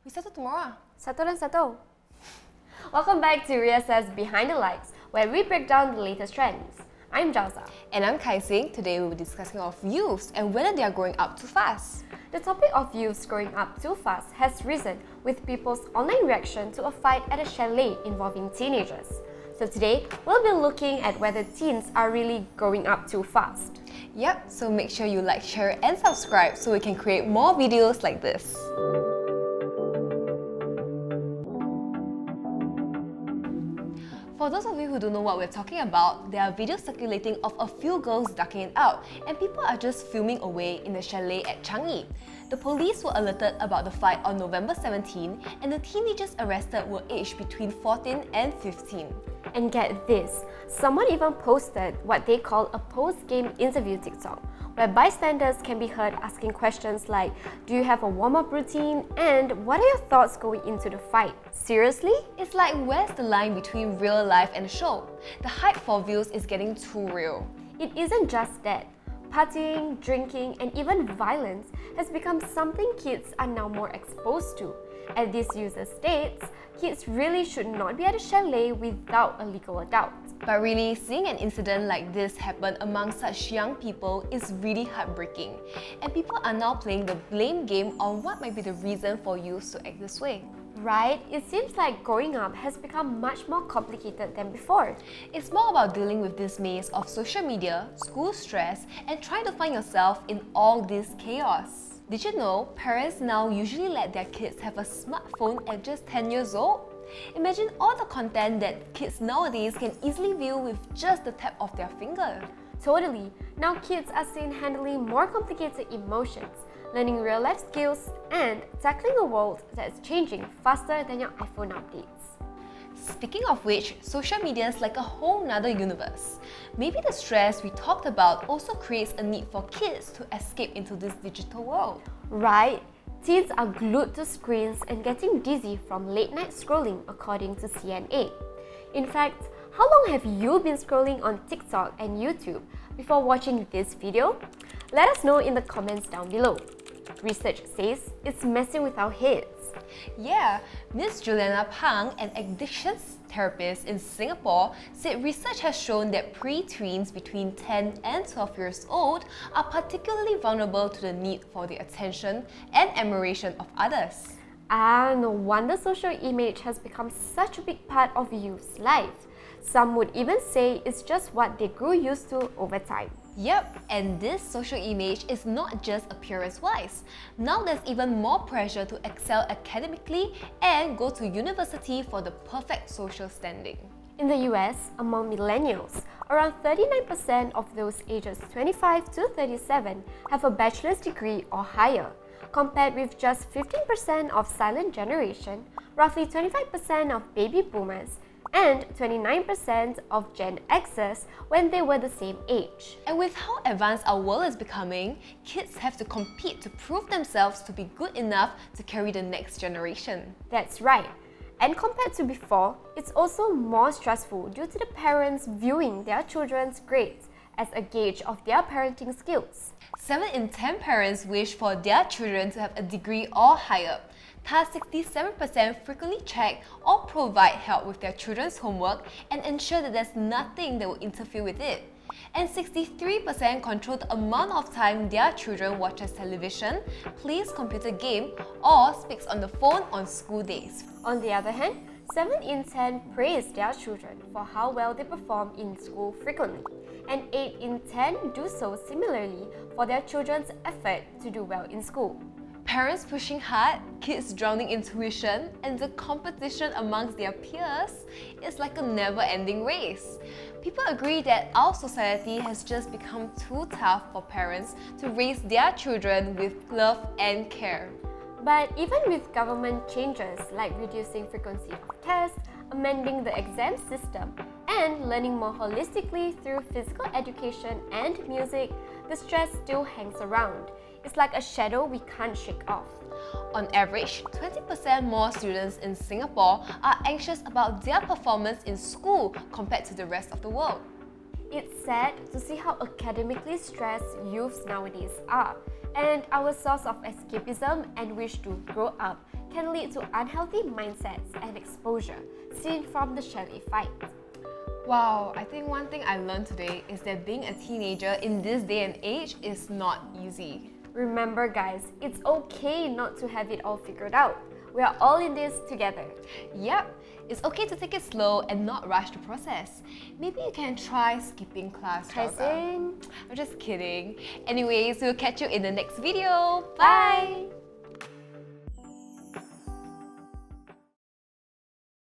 We settle tomorrow. Satu dan satu. Welcome back to Reassess Behind the Likes, where we break down the latest trends. I'm Jauza. And I'm Kai Xin. Today we'll be discussing of youths and whether they are growing up too fast. The topic of youths growing up too fast has risen with people's online reaction to a fight at a chalet involving teenagers. So today, we'll be looking at whether teens are really growing up too fast. Yep, so make sure you like, share and subscribe so we can create more videos like this. For those of you who don't know what we're talking about, there are videos circulating of a few girls ducking it out and people are just filming away in the chalet at Changi. The police were alerted about the fight on November 17 and the teenagers arrested were aged between 14 and 15. And get this, someone even posted what they call a post-game interview TikTok, where bystanders can be heard asking questions like, do you have a warm-up routine? And what are your thoughts going into the fight? Seriously? It's like, where's the line between real life and show? The hype for views is getting too real. It isn't just that. Partying, drinking, and even violence has become something kids are now more exposed to. As this user states, kids really should not be at a chalet without a legal adult. But really, seeing an incident like this happen among such young people is really heartbreaking. And people are now playing the blame game on what might be the reason for youth to act this way. Right? It seems like growing up has become much more complicated than before. It's more about dealing with this maze of social media, school stress, and trying to find yourself in all this chaos. Did you know parents now usually let their kids have a smartphone at just 10 years old? Imagine all the content that kids nowadays can easily view with just the tap of their finger. Totally. Now kids are seen handling more complicated emotions, learning real-life skills, and tackling a world that's changing faster than your iPhone updates. Speaking of which, social media is like a whole nother universe. Maybe the stress we talked about also creates a need for kids to escape into this digital world. Right? Teens are glued to screens and getting dizzy from late-night scrolling, according to CNA. In fact, how long have you been scrolling on TikTok and YouTube before watching this video? Let us know in the comments down below. Research says it's messing with our heads. Yeah, Miss Juliana Pang, an addictions therapist in Singapore, said research has shown that pre-tweens between 10 and 12 years old are particularly vulnerable to the need for the attention and admiration of others. No wonder social image has become such a big part of youth's life. Some would even say it's just what they grew used to over time. Yep, and this social image is not just appearance-wise. Now there's even more pressure to excel academically and go to university for the perfect social standing. In the US, among millennials, around 39% of those ages 25 to 37 have a bachelor's degree or higher, compared with just 15% of silent generation, roughly 25% of baby boomers, and 29% of Gen Xers when they were the same age. And with how advanced our world is becoming, kids have to compete to prove themselves to be good enough to carry the next generation. That's right. And compared to before, it's also more stressful due to the parents viewing their children's grades as a gauge of their parenting skills. 7 in 10 parents wish for their children to have a degree or higher. Thus, 67% frequently check or provide help with their children's homework and ensure that there's nothing that will interfere with it. And 63% control the amount of time their children watches television, plays computer game, or speaks on the phone on school days. On the other hand, 7 in 10 praise their children for how well they perform in school frequently, and 8 in 10 do so similarly for their children's effort to do well in school. Parents pushing hard, kids drowning in tuition, and the competition amongst their peers is like a never-ending race. People agree that our society has just become too tough for parents to raise their children with love and care. But even with government changes like reducing frequency of tests, amending the exam system, and learning more holistically through physical education and music, the stress still hangs around. It's like a shadow we can't shake off. On average, 20% more students in Singapore are anxious about their performance in school compared to the rest of the world. It's sad to see how academically stressed youths nowadays are, And our source of escapism and wish to grow up can lead to unhealthy mindsets and exposure, seen from the Chalet fight. Wow, I think one thing I learned today is that being a teenager in this day and age is not easy. Remember guys, it's okay not to have it all figured out. We are all in this together. Yep, it's okay to take it slow and not rush the process. Maybe you can try skipping class, Kai Jauza. Xin. I'm just kidding. Anyways, we'll catch you in the next video. Bye!